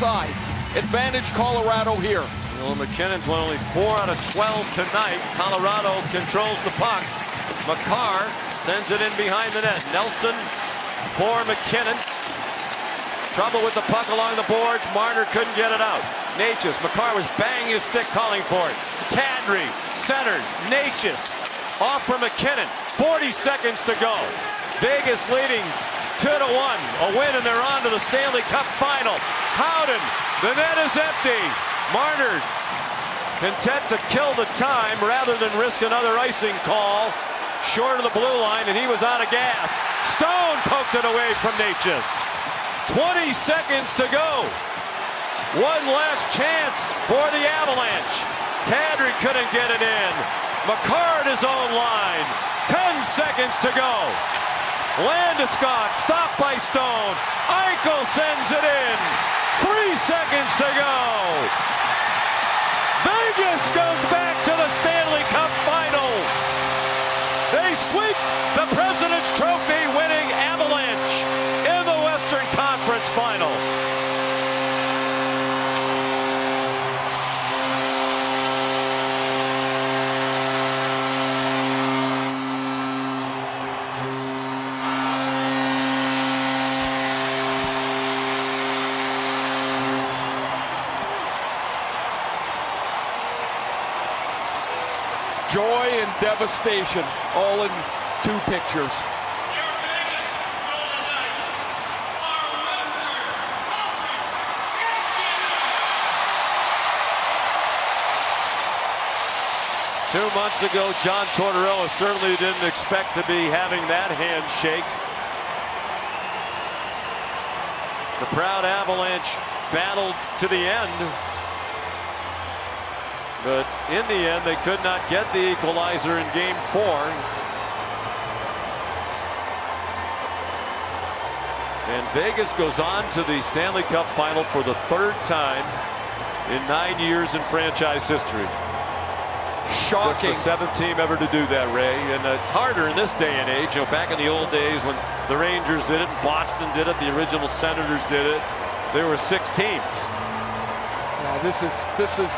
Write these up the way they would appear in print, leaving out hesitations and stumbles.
side. Advantage Colorado here. Well, MacKinnon's won only 4 out of 12 tonight. Colorado controls the puck. Makar sends it in behind the net. Nelson for MacKinnon. Trouble with the puck along the boards. Marner couldn't get it out. Necas. Makar was banging his stick calling for it. Kadri centers. Necas off for MacKinnon. 40 seconds to go. Vegas leading 2-1. A win and they're on to the Stanley Cup final. Howden. The net is empty. Marner content to kill the time rather than risk another icing call short of the blue line, and he was out of gas. Stone poked it away from Necas. 20 seconds to go. One last chance for the Avalanche. Kadri couldn't get it in. Makar at his own line. 10 seconds to go. Landeskog stopped by Stone. Eichel sends it in. 3 seconds to go. Vegas goes back to the Stanley Cup final. They sweep the President's Trophy winning Avalanche in the Western Conference final. Joy and devastation, all in 2 pictures. Your Vegas Golden Knights are Western Conference champions! 2 months ago, John Tortorella certainly didn't expect to be having that handshake. The proud Avalanche battled to the end. But in the end, they could not get the equalizer in Game 4. And Vegas goes on to the Stanley Cup final for the 3rd time in 9 years in franchise history. Shocking. Just the 7th team ever to do that, Ray. And it's harder in this day and age. You know, back in the old days when the Rangers did it, Boston did it, the original Senators did it, there were 6 teams. Yeah, this is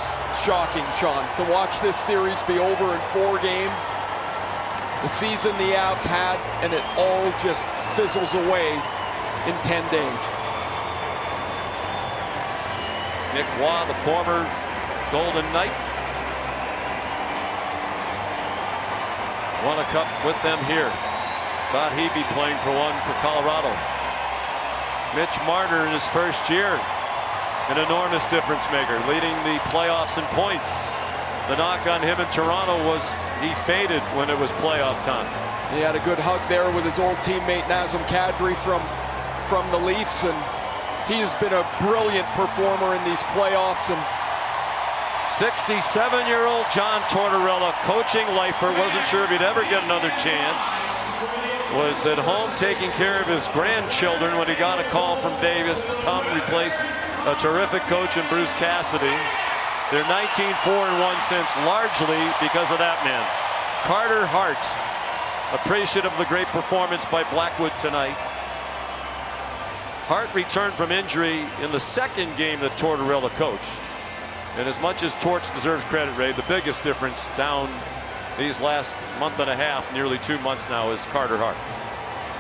shocking, Sean, to watch this series be over in 4 games. The season the Avs had, and it all just fizzles away in 10 days. Nick Waugh, the former Golden Knight, won a cup with them here. Thought he'd be playing for one for Colorado. Mitch Marner in his first year, an enormous difference maker, leading the playoffs in points. The knock on him in Toronto was he faded when it was playoff time. He had a good hug there with his old teammate Nazem Kadri from the Leafs, and he has been a brilliant performer in these playoffs. And 67-year-old John Tortorella, coaching lifer, wasn't sure if he'd ever get another chance. Was at home taking care of his grandchildren when he got a call from Vegas to come replace a terrific coach in Bruce Cassidy. They're 19-4-1 since, largely because of that man. Carter Hart, appreciative of the great performance by Blackwood tonight. Hart returned from injury in the 2nd game that Tortorella coached. And as much as Torch deserves credit, Ray, the biggest difference down these last month and a half, nearly 2 months now, is Carter Hart.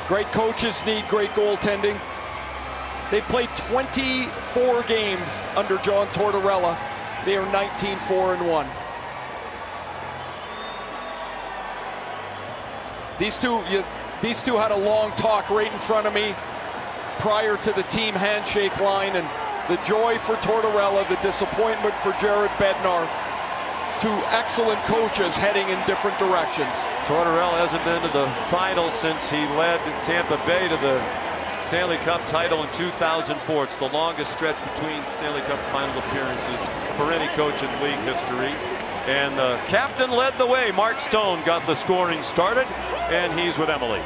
Great coaches need great goaltending. They've played 24 games under John Tortorella. They are 19-4-1. These two had a long talk right in front of me prior to the team handshake line, and the joy for Tortorella, the disappointment for Jared Bednar. 2 excellent coaches heading in different directions. Tortorella hasn't been to the final since he led Tampa Bay to the Stanley Cup title in 2004. It's the longest stretch between Stanley Cup final appearances for any coach in league history. And the captain led the way. Mark Stone got the scoring started, and he's with Emily.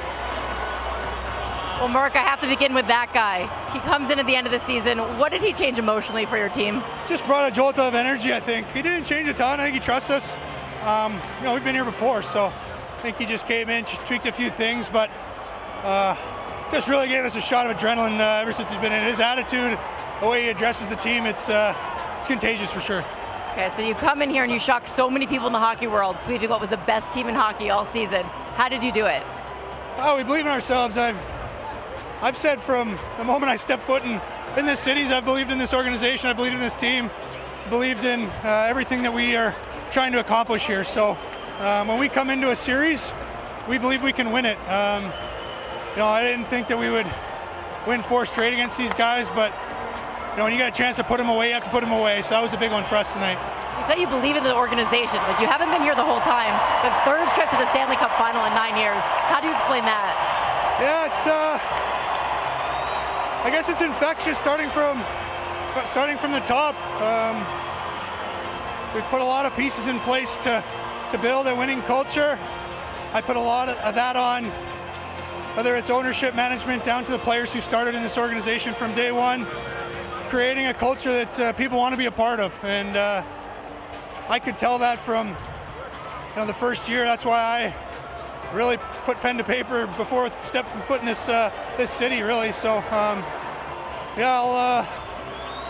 Well, Mark, I have to begin with that guy. He comes in at the end of the season. What did he change emotionally for your team? Just brought a jolt of energy, I think. He didn't change a ton. I think he trusts us. We've been here before, so I think he just came in, tweaked a few things, but just really gave us a shot of adrenaline ever since he's been in. His attitude the way he addresses the team, it's contagious for sure. Okay, so you come in here and you shock so many people in the hockey world, sweeping what was the best team in hockey all season. How did you do it? Oh, we believe in ourselves. I've said from the moment I stepped foot in this city, I've believed in this organization, I believed in this team, believed in everything that we are trying to accomplish here. So when we come into a series, we believe we can win it. I didn't think that we would win 4 straight against these guys, but when you got a chance to put them away, you have to put them away. So that was a big one for us tonight. You said you believe in the organization. Like, you haven't been here the whole time. The 3rd trip to the Stanley Cup final in 9 years. How do you explain that? Yeah, it's I guess it's infectious starting from the top. We've put a lot of pieces in place to build a winning culture. I put a lot of that on, whether it's ownership, management, down to the players who started in this organization from day one, creating a culture that people want to be a part of. And I could tell that from the first year. That's why I really put pen to paper before stepping foot in this city, really. So I'll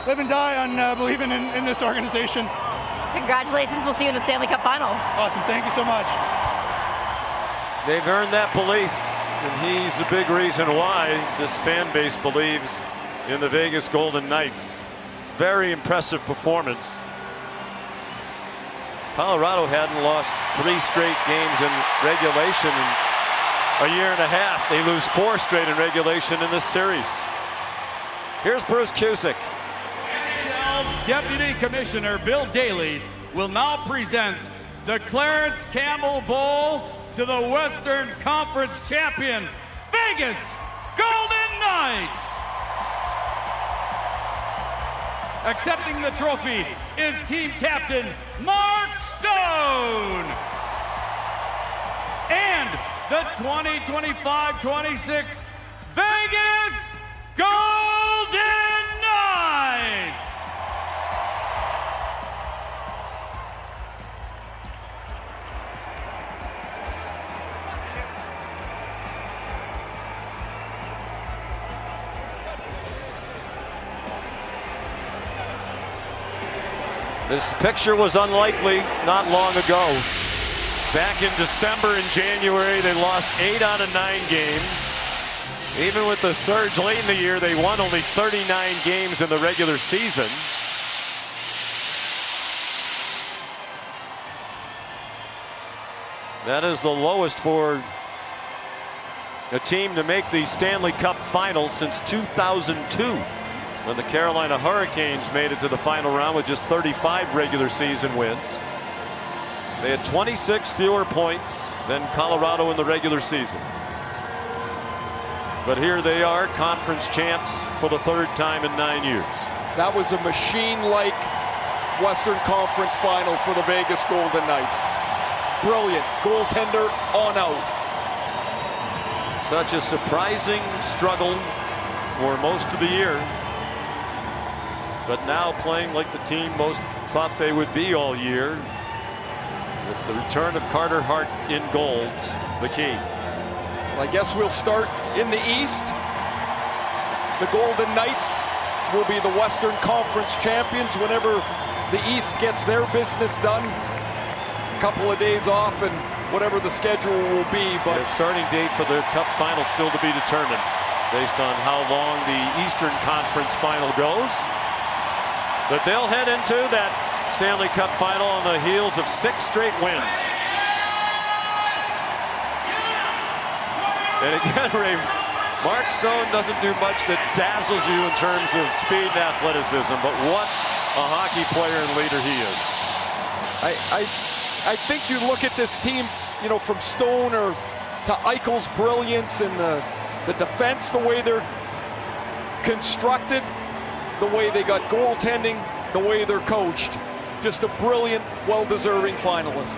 live and die on believing in this organization. Congratulations. We'll see you in the Stanley Cup final. Awesome. Thank you so much. They've earned that belief, and he's a big reason why this fan base believes in the Vegas Golden Knights. Very impressive performance. Colorado hadn't lost 3 straight games in regulation in a year and a half. They lose 4 straight in regulation in this series. Here's Bruce Cusick. Deputy Commissioner Bill Daly will now present the Clarence Campbell Bowl to the Western Conference champion, Vegas Golden Knights. Accepting the trophy is team captain Mark Stone. And the 2025-26 Vegas Golden Knights. This picture was unlikely not long ago. Back in December and January, they lost 8 out of 9 games. Even with the surge late in the year, they won only 39 games in the regular season. That is the lowest for a team to make the Stanley Cup Finals since 2002. When the Carolina Hurricanes made it to the final round with just 35 regular season wins. They had 26 fewer points than Colorado in the regular season. But here they are, conference champs for the 3rd time in 9 years. That was a machine-like Western Conference final for the Vegas Golden Knights. Brilliant goaltender on out. Such a surprising struggle for most of the year. But now playing like the team most thought they would be all year, with the return of Carter Hart in goal, the key. Well, I guess we'll start in the East. The Golden Knights will be the Western Conference champions whenever the East gets their business done. A couple of days off and whatever the schedule will be. But the starting date for the Cup final still to be determined based on how long the Eastern Conference final goes. But they'll head into that Stanley Cup final on the heels of 6 straight wins. And again, Ray, Mark Stone doesn't do much that dazzles you in terms of speed and athleticism, but what a hockey player and leader he is. I think you look at this team, from Stone or to Eichel's brilliance and the defense, the way they're constructed, the way they got goaltending, the way they're coached. Just a brilliant, well-deserving finalist.